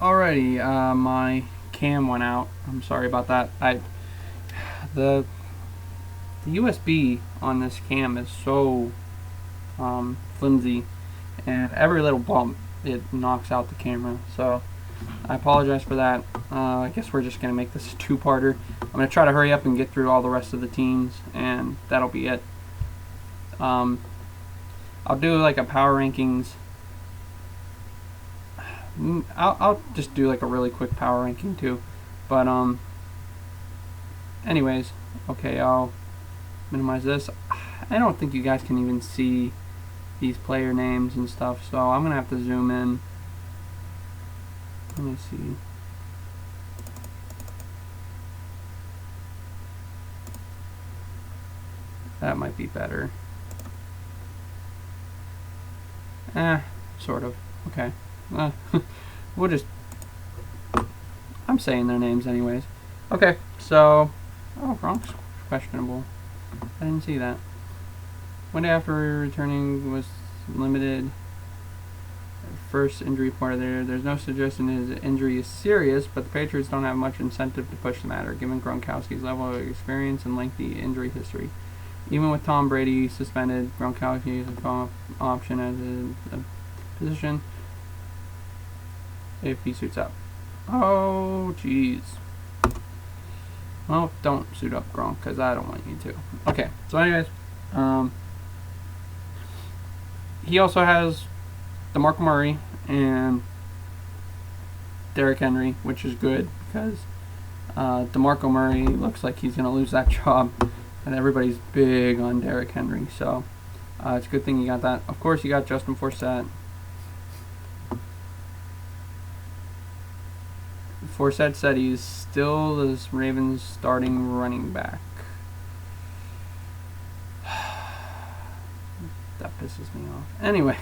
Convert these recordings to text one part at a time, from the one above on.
Alrighty, my cam went out. I'm sorry about that. The the USB on this cam is so flimsy, and every little bump it knocks out the camera. So I apologize for that. I guess we're just gonna make this a two-parter. I'm gonna try to hurry up and get through all the rest of the teams, and that'll be it. I'll do like a power rankings. I'll just do like a really quick power ranking too, but anyways, okay, I'll minimize this. I don't think you guys can even see these player names and stuff, so I'm gonna have to zoom in. Let me see. That might be better. Sort of. Okay. We'll just... I'm saying their names anyways. Okay, so... Oh, Gronk's questionable. I didn't see that. One day after returning was limited. First injury report there. There's no suggestion his injury is serious, but the Patriots don't have much incentive to push the matter, given Gronkowski's level of experience and lengthy injury history. Even with Tom Brady suspended, Gronkowski is an option as a position if he suits up. Oh, jeez. Well, don't suit up, Gronk, because I don't want you to. Okay, so anyways, he also has DeMarco Murray and Derrick Henry, which is good because DeMarco Murray looks like he's going to lose that job, and everybody's big on Derrick Henry, so it's a good thing you got that. Of course, you got Justin Forsett. Forsett said he's still the Ravens starting running back. That pisses me off. Anyway.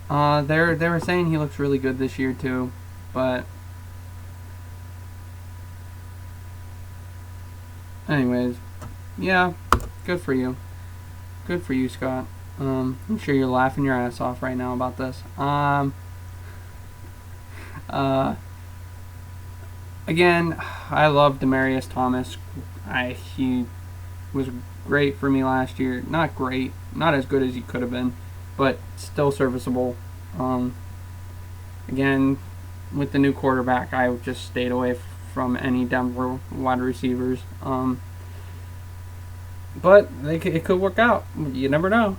They were saying he looks really good this year too, but anyways, yeah, good for you. Good for you, Scott. I'm sure you're laughing your ass off right now about this. Again, I love Demaryius Thomas. He was great for me last year. Not great, not as good as he could have been, but still serviceable. Again, with the new quarterback, I just stayed away from any Denver wide receivers. But it could work out. You never know.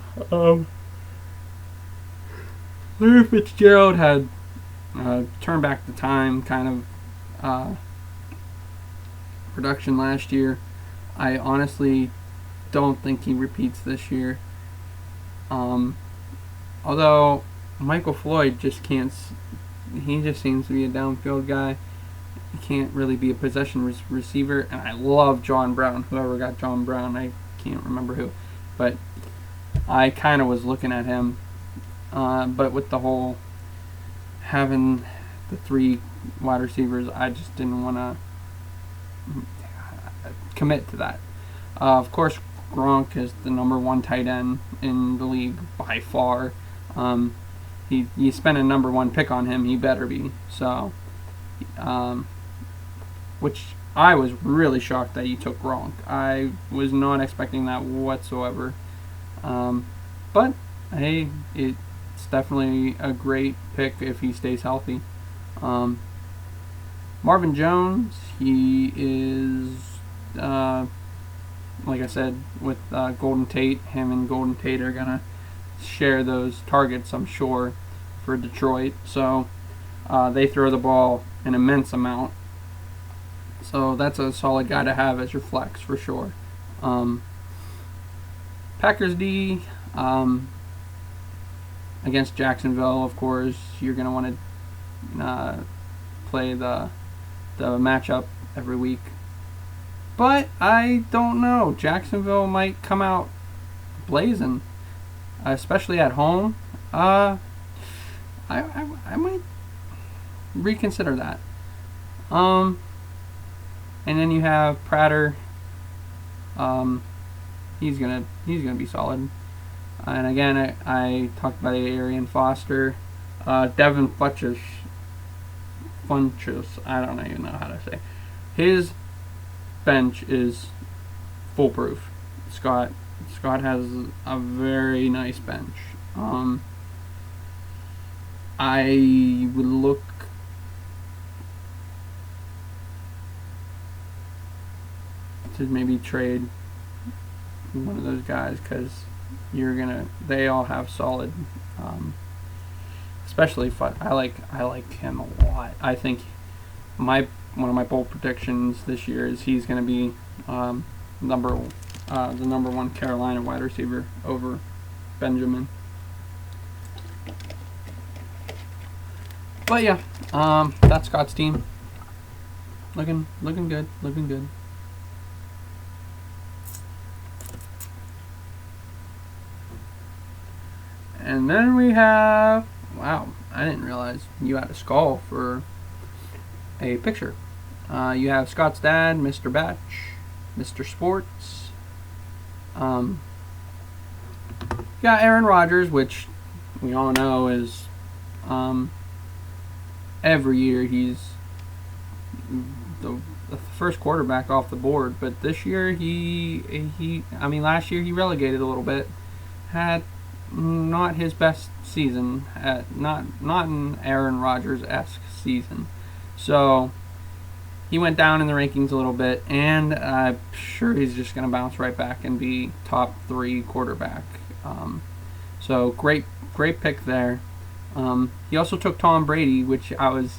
Larry Fitzgerald had turned back the time kind of production last year. I honestly don't think he repeats this year. Although Michael Floyd just can't. He just seems to be a downfield guy. He can't really be a possession receiver. And I love John Brown. Whoever got John Brown, I can't remember who, but I kind of was looking at him. But with the whole having the three wide receivers, I just didn't want to commit to that. Of course, Gronk is the number one tight end in the league by far. You spent a number one pick on him, he better be. So, which I was really shocked that you took Gronk. I was not expecting that whatsoever. But hey, it's definitely a great pick if he stays healthy. Marvin Jones, he is, like I said, with Golden Tate. Him and Golden Tate are going to share those targets, I'm sure, for Detroit. So they throw the ball an immense amount. So that's a solid guy to have as your flex for sure. Packers D, against Jacksonville, of course, you're going to want to play the matchup every week. But I don't know. Jacksonville might come out blazing, especially at home. I might reconsider that. And then you have Prater. He's gonna be solid. And again, I talked about Arian Foster. Devin Funchess, I don't even know how to say. His bench is foolproof. Scott has a very nice bench. I would look to maybe trade one of those guys because they all have solid, especially I like him a lot. I think one of my bold predictions this year is he's gonna be the number one Carolina wide receiver over Benjamin. But yeah, that's Scott's team. Looking good. And then we have, wow, I didn't realize you had a skull for a picture. You have Scott's dad, Mr. Batch, Mr. Sports. You got Aaron Rodgers, which we all know is every year he's the first quarterback off the board. But this year last year he relegated a little bit. Had not his best season, not an Aaron Rodgers-esque season. So he went down in the rankings a little bit, and I'm sure he's just going to bounce right back and be top 3 quarterback. So great pick there. He also took Tom Brady, which I was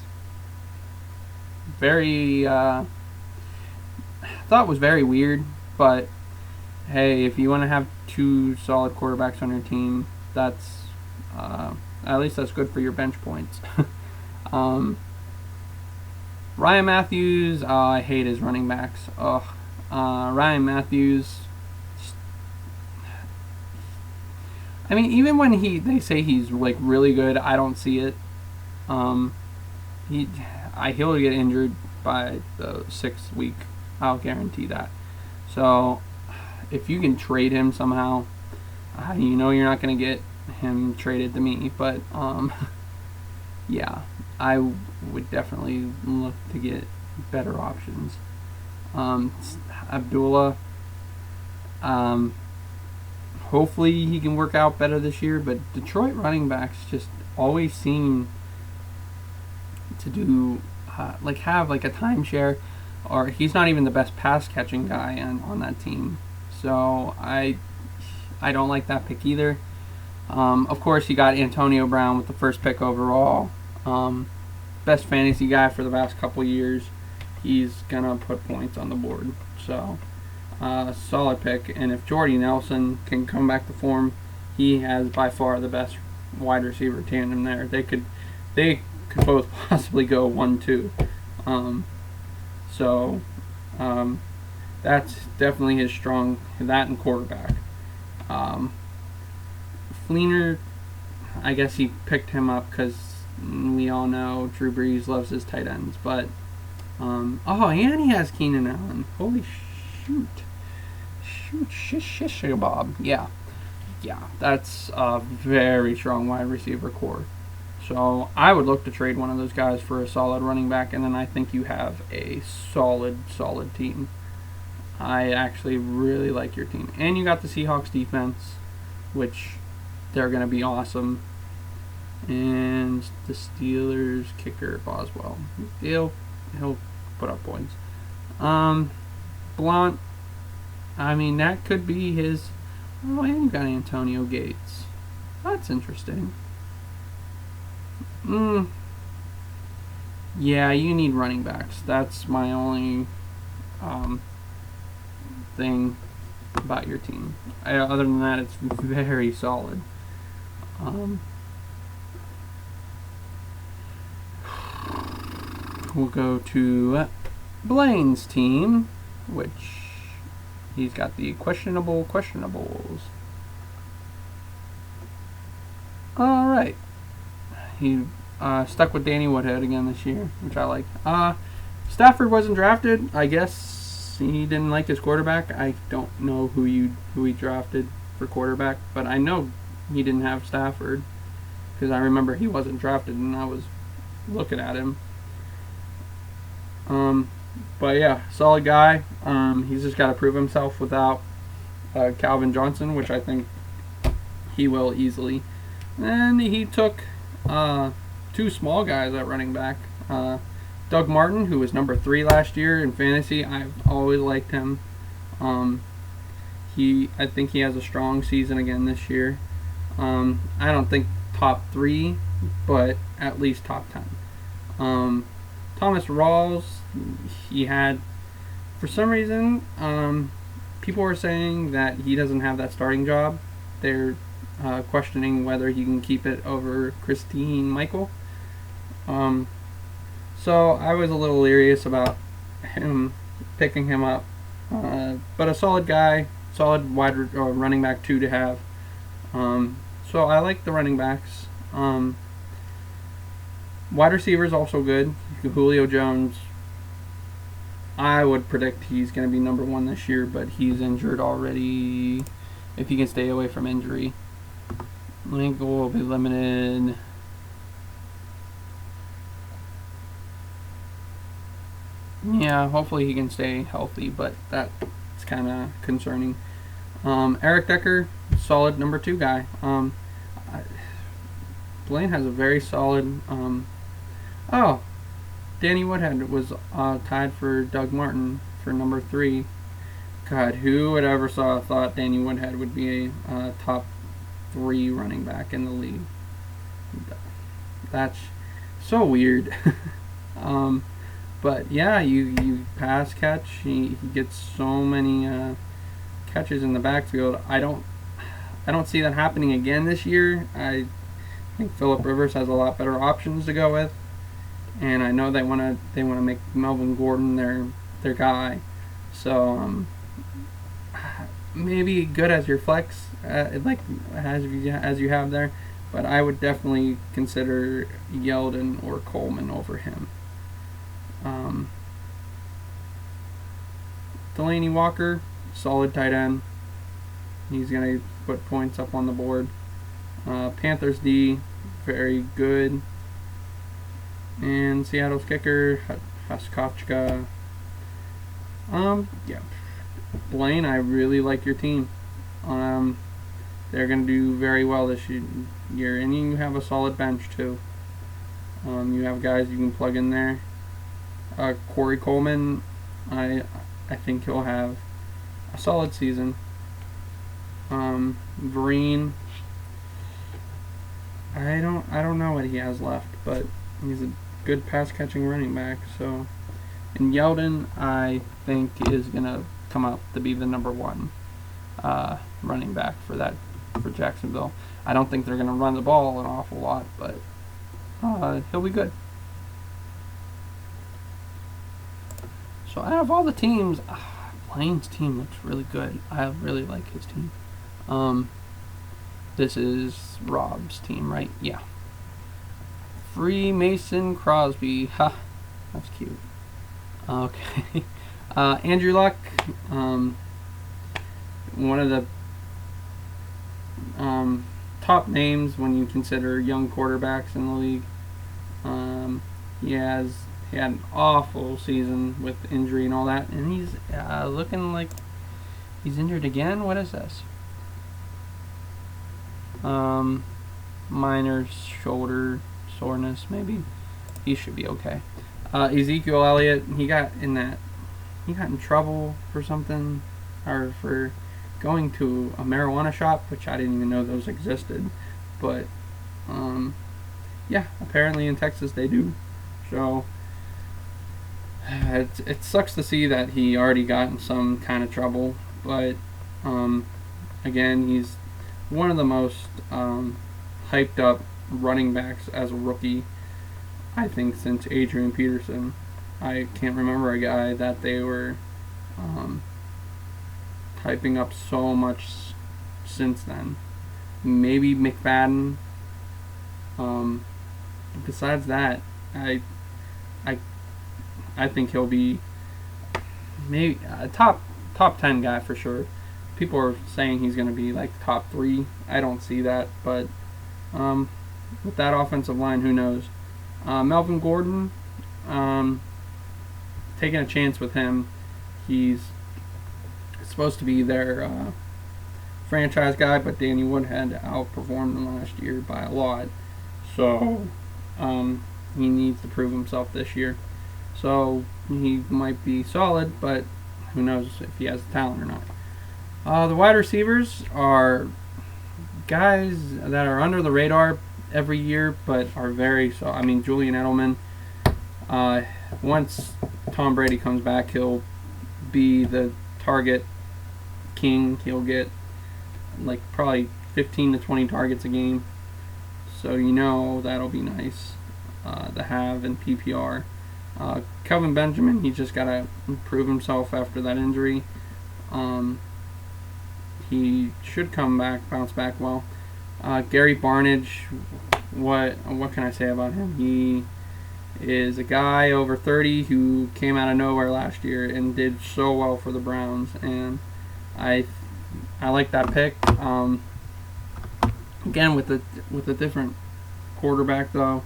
thought was very weird, but hey, if you want to have 2 solid quarterbacks on your team, that's at least that's good for your bench points. Ryan Matthews, I hate his running backs. Ryan Matthews. I mean, even when they say he's like really good, I don't see it. He'll get injured by the 6th week. I'll guarantee that. So if you can trade him somehow, you're not going to get him traded to me, but yeah, I would definitely look to get better options. Abdullah, hopefully he can work out better this year, but Detroit running backs just always seem to do have like a timeshare, or he's not even the best pass catching guy on that team. So I don't like that pick either. Of course, you got Antonio Brown with the first pick overall. Best fantasy guy for the past couple years. He's gonna put points on the board. So solid pick. And if Jordy Nelson can come back to form, he has by far the best wide receiver tandem there. They could both possibly go 1-2. That's definitely his strong, that and quarterback. Fleener, I guess he picked him up because we all know Drew Brees loves his tight ends. But, and he has Keenan Allen. Holy shish Bob. Yeah, that's a very strong wide receiver core. So I would look to trade one of those guys for a solid running back, and then I think you have a solid team. I actually really like your team. And you got the Seahawks defense, which they're going to be awesome. And the Steelers kicker, Boswell. He'll put up points. Blount, I mean, that could be his. Oh, and you got Antonio Gates. That's interesting. Yeah, you need running backs. That's my only thing about your team. Other than that, it's very solid. We'll go to Blaine's team, which he's got the questionables. All right. He stuck with Danny Woodhead again this year, which I like. Stafford wasn't drafted. I guess he didn't like his quarterback. I don't know who he drafted. for quarterback, but I know he didn't have Stafford because I remember he wasn't drafted and I was looking at him. But yeah, solid guy. He's just got to prove himself without Calvin Johnson, which I think he will easily. And he took two small guys at running back. Doug Martin, who was number 3 last year in fantasy, I've always liked him. I think he has a strong season again this year. I don't think top 3, but at least top 10. Thomas Rawls, he had, for some reason, people were saying that he doesn't have that starting job. They're questioning whether he can keep it over Christine Michael. So I was a little leery about him picking him up. But a solid guy, solid running back 2 to have. So I like the running backs. Wide receivers also good. Julio Jones, I would predict he's going to be number 1 this year, but he's injured already. If he can stay away from injury, Lincoln will be limited. Yeah, hopefully he can stay healthy, but that's kind of concerning. Eric Decker, solid number 2 guy. Blaine has a very solid. Danny Woodhead was tied for Doug Martin for number 3. God, who would ever thought Danny Woodhead would be a top 3 running back in the league? That's so weird. But yeah, you pass catch. He gets so many catches in the backfield. I don't see that happening again this year. I think Phillip Rivers has a lot better options to go with, and I know they want to make Melvin Gordon their guy. So maybe good as your flex, like as you have there, but I would definitely consider Yeldon or Coleman over him. Delaney Walker, solid tight end. He's going to put points up on the board. Panthers D, very good. And Seattle's kicker, Haskachka. Yeah. Blaine, I really like your team. They're going to do very well this year. And you have a solid bench, too. You have guys you can plug in there. Corey Coleman, I think he'll have a solid season. Vereen, I don't know what he has left, but he's a good pass catching running back. So, and Yeldon, I think is gonna come out to be the number 1 running back for Jacksonville. I don't think they're gonna run the ball an awful lot, but he'll be good. So out of all the teams, Blaine's team looks really good. I really like his team. This is Rob's team, right? Yeah. Freemason Crosby. Ha, that's cute. Okay. Andrew Luck. One of the top names when you consider young quarterbacks in the league. He had an awful season with injury and all that, and he's looking like he's injured again. What is this? Minor shoulder soreness, maybe. He should be okay. Ezekiel Elliott, he got in trouble for something, or for going to a marijuana shop, which I didn't even know those existed. But yeah, apparently in Texas they do. So it sucks to see that he already got in some kind of trouble, but again, he's one of the most hyped up running backs as a rookie, I think, since Adrian Peterson. I can't remember a guy that they were hyping up so much since then. Maybe McFadden. Besides that, I think he'll be maybe a top 10 guy for sure. people are saying he's going to be like top 3. I don't see that, but with that offensive line, who knows? Melvin Gordon, taking a chance with him. He's supposed to be their franchise guy, but Danny Woodhead outperformed him last year by a lot. So he needs to prove himself this year. So he might be solid, but who knows if he has the talent or not. The wide receivers are guys that are under the radar every year, but are very so. I mean, Julian Edelman. Once Tom Brady comes back, he'll be the target king. He'll get like probably 15 to 20 targets a game. So that'll be nice to have in PPR. Kelvin Benjamin, he's just got to prove himself after that injury. He should come back, bounce back well. Gary Barnidge, what can I say about him? He is a guy over 30 who came out of nowhere last year and did so well for the Browns, and I like that pick. Again, with a different quarterback though.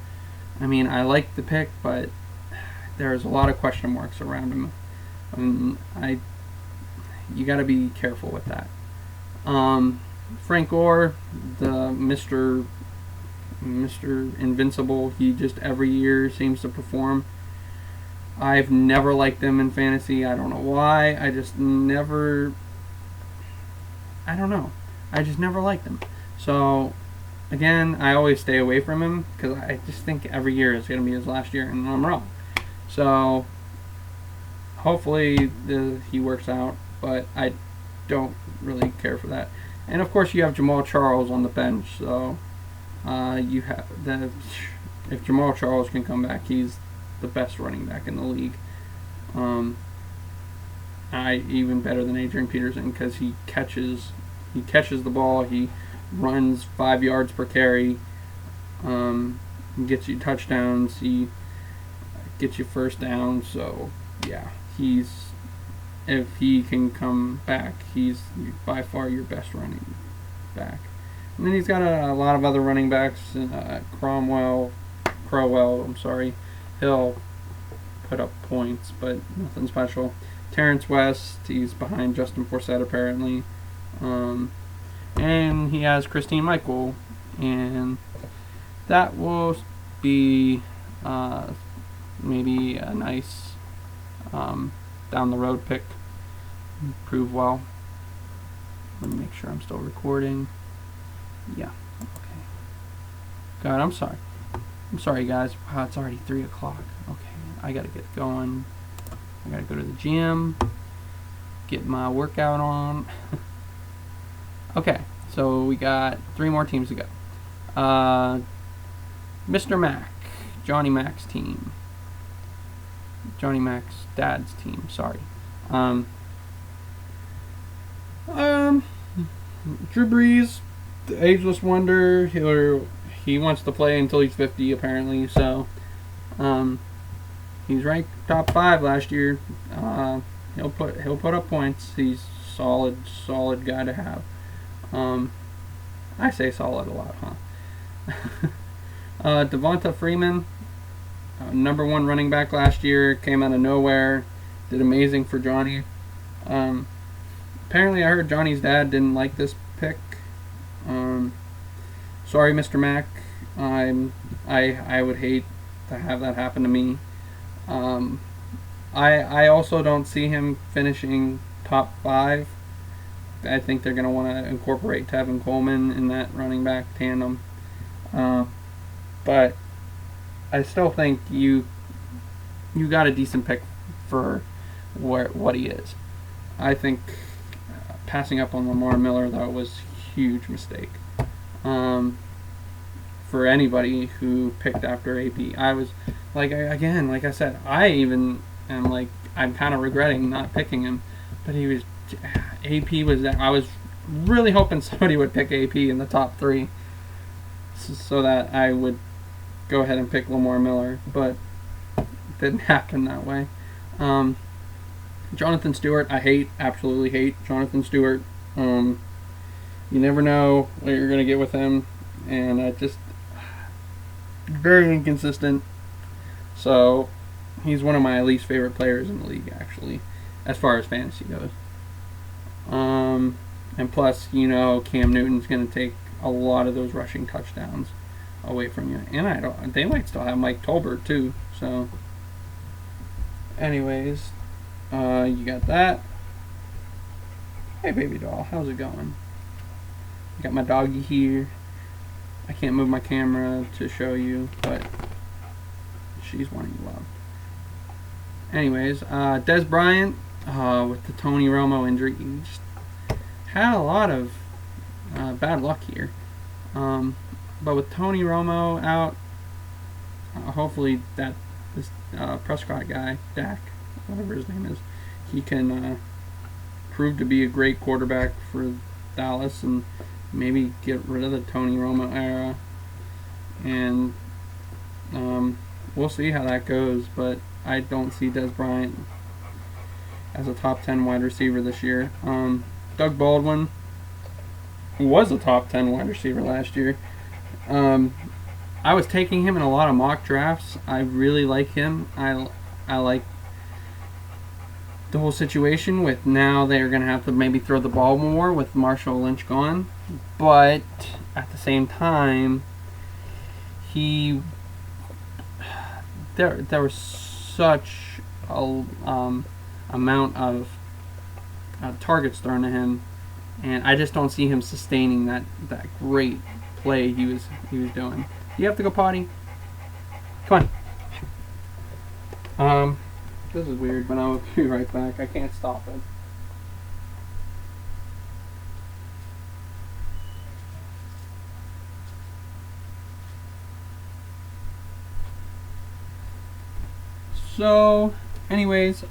I mean, I like the pick, but there's a lot of question marks around him. You got to be careful with that. Frank Gore, the Mr. Invincible, he just every year seems to perform. I've never liked him in fantasy. I don't know why. I just never liked him. So, again, I always stay away from him because I just think every year is going to be his last year, and I'm wrong. So, hopefully he works out, but I don't really care for that. And of course, you have Jamal Charles on the bench. So, if Jamal Charles can come back, he's the best running back in the league. Even better than Adrian Peterson because he catches the ball. He runs 5 yards per carry. Gets you touchdowns. He gets you first down. So yeah, if he can come back, he's by far your best running back. And then he's got a lot of other running backs. Crowell, he'll put up points, but nothing special. Terrence West, he's behind Justin Forsett apparently. And he has Christine Michael, and that will be maybe a nice down the road pick. Prove well. Let me make sure I'm still recording. Yeah. Okay. God, I'm sorry. I'm sorry, guys. Wow, it's already 3 o'clock. Okay, I gotta get going. I gotta go to the gym, get my workout on. Okay, so we got 3 more teams to go. Mr. Mac, Johnny Mac's team. Johnny Mac's dad's team. Sorry. Drew Brees, the ageless wonder. He wants to play until he's 50 apparently. So, he's ranked top 5 last year. He'll put up points. He's solid guy to have. I say solid a lot, huh? Devonta Freeman, number 1 running back last year, came out of nowhere, did amazing for Johnny. Apparently, I heard Johnny's dad didn't like this pick. Sorry, Mr. Mac. I would hate to have that happen to me. I also don't see him finishing top 5. I think they're going to want to incorporate Tevin Coleman in that running back tandem. But I still think you got a decent pick for what he is. I think passing up on Lamar Miller, though, was a huge mistake. For anybody who picked after AP. I was, like I said, I'm kind of regretting not picking him. But AP was, I was really hoping somebody would pick AP in the top 3 so that I would go ahead and pick Lamar Miller, but it didn't happen that way. Jonathan Stewart, I absolutely hate Jonathan Stewart. You never know what you're going to get with him, and just very inconsistent. So he's one of my least favorite players in the league, actually, as far as fantasy goes. And plus, Cam Newton's going to take a lot of those rushing touchdowns away from you. And they might still have Mike Tolbert too. So, anyways, you got that. Hey, baby doll, how's it going? Got my doggy here. I can't move my camera to show you, but she's one you love. Anyways, Des Bryant, with the Tony Romo injury, he just had a lot of bad luck here. But with Tony Romo out, hopefully this Prescott guy, Dak, whatever his name is, he can prove to be a great quarterback for Dallas and maybe get rid of the Tony Romo era. And we'll see how that goes, but I don't see Des Bryant as a top 10 wide receiver this year. Doug Baldwin, who was a top 10 wide receiver last year, I was taking him in a lot of mock drafts. I really like him. I like the whole situation with now they're going to have to maybe throw the ball more with Marshall Lynch gone. But at the same time, there was such a amount of targets thrown to him, and I just don't see him sustaining that great play he was doing. You have to go potty? Come on. This is weird, but I'll be right back. I can't stop it. So, anyways,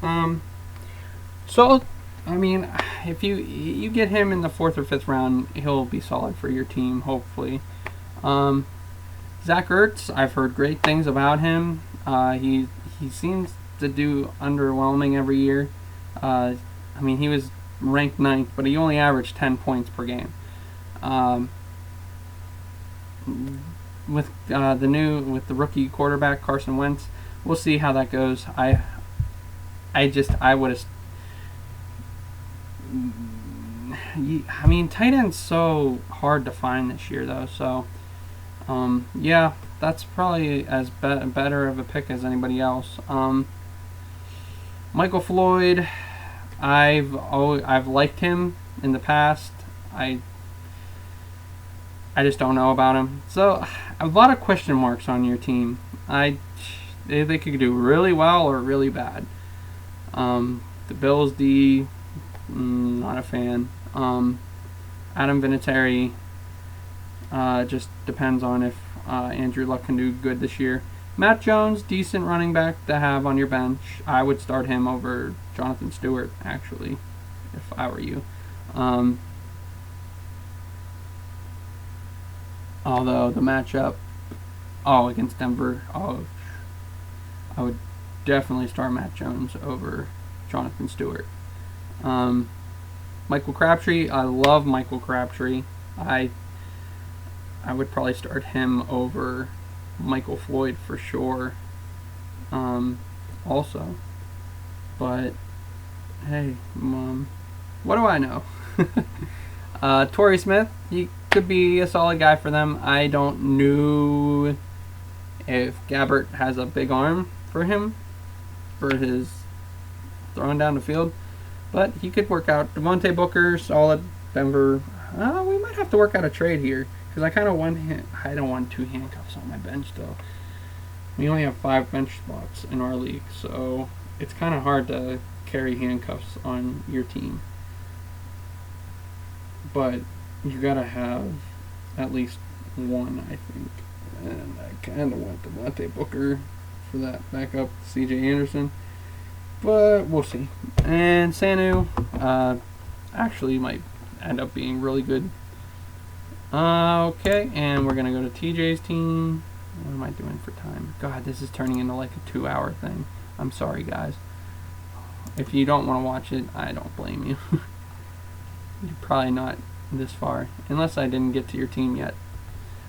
if you get him in the 4th or 5th round, he'll be solid for your team, hopefully. Zach Ertz, I've heard great things about him. He seems to do underwhelming every year. He was ranked 9th, but he only averaged 10 points per game. With the rookie quarterback Carson Wentz, we'll see how that goes. I would have. Tight end's so hard to find this year, though. So, yeah, that's probably as better of a pick as anybody else. Michael Floyd, I've liked him in the past. I just don't know about him. So, a lot of question marks on your team. They could do really well or really bad. The Bills D, not a fan. Adam Vinatieri, just depends on if Andrew Luck can do good this year. Matt Jones, decent running back to have on your bench. I would start him over Jonathan Stewart, actually, if I were you. Although the matchup, against Denver, I would definitely start Matt Jones over Jonathan Stewart. Michael Crabtree, I love Michael Crabtree. I would probably start him over Michael Floyd for sure. Also, but hey, what do I know? Torrey Smith, he could be a solid guy for them. I don't know if Gabbert has a big arm for him for his throwing down the field, but he could work out. Devontae Booker, solid. Denver, we might have to work out a trade here because I don't want 2 handcuffs on my bench though. We only have 5 bench spots in our league, so it's kind of hard to carry handcuffs on your team. But you gotta have at least one, I think. And I kind of want Devontae Booker for that backup C.J. Anderson, but we'll see. And Sanu actually might end up being really good. Okay, and we're gonna go to TJ's team. What am I doing for time? God, this is turning into like a 2-hour thing. I'm sorry, guys. If you don't want to watch it, I don't blame you. You're probably not this far, unless I didn't get to your team yet.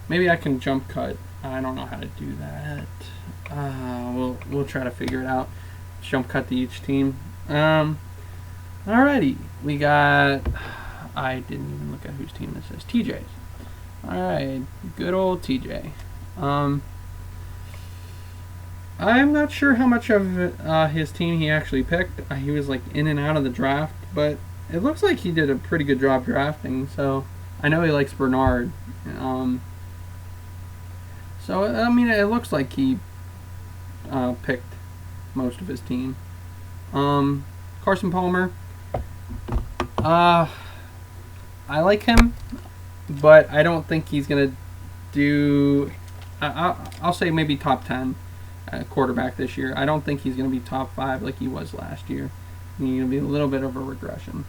Maybe I can jump cut. I don't know how to do that. We'll try to figure it out. Jump cut to each team. Alrighty, we got. I didn't even look at whose team this is. TJ's. Alright, good old TJ. I'm not sure how much of his team he actually picked. He was like in and out of the draft, but it looks like he did a pretty good job drafting. So I know he likes Bernard. So I mean, it looks like he picked most of his team. Carson Palmer. I like him, but I don't think he's gonna do. I'll say maybe top 10 quarterback this year. I don't think he's gonna be top 5 like he was last year. He's gonna be a little bit of a regression.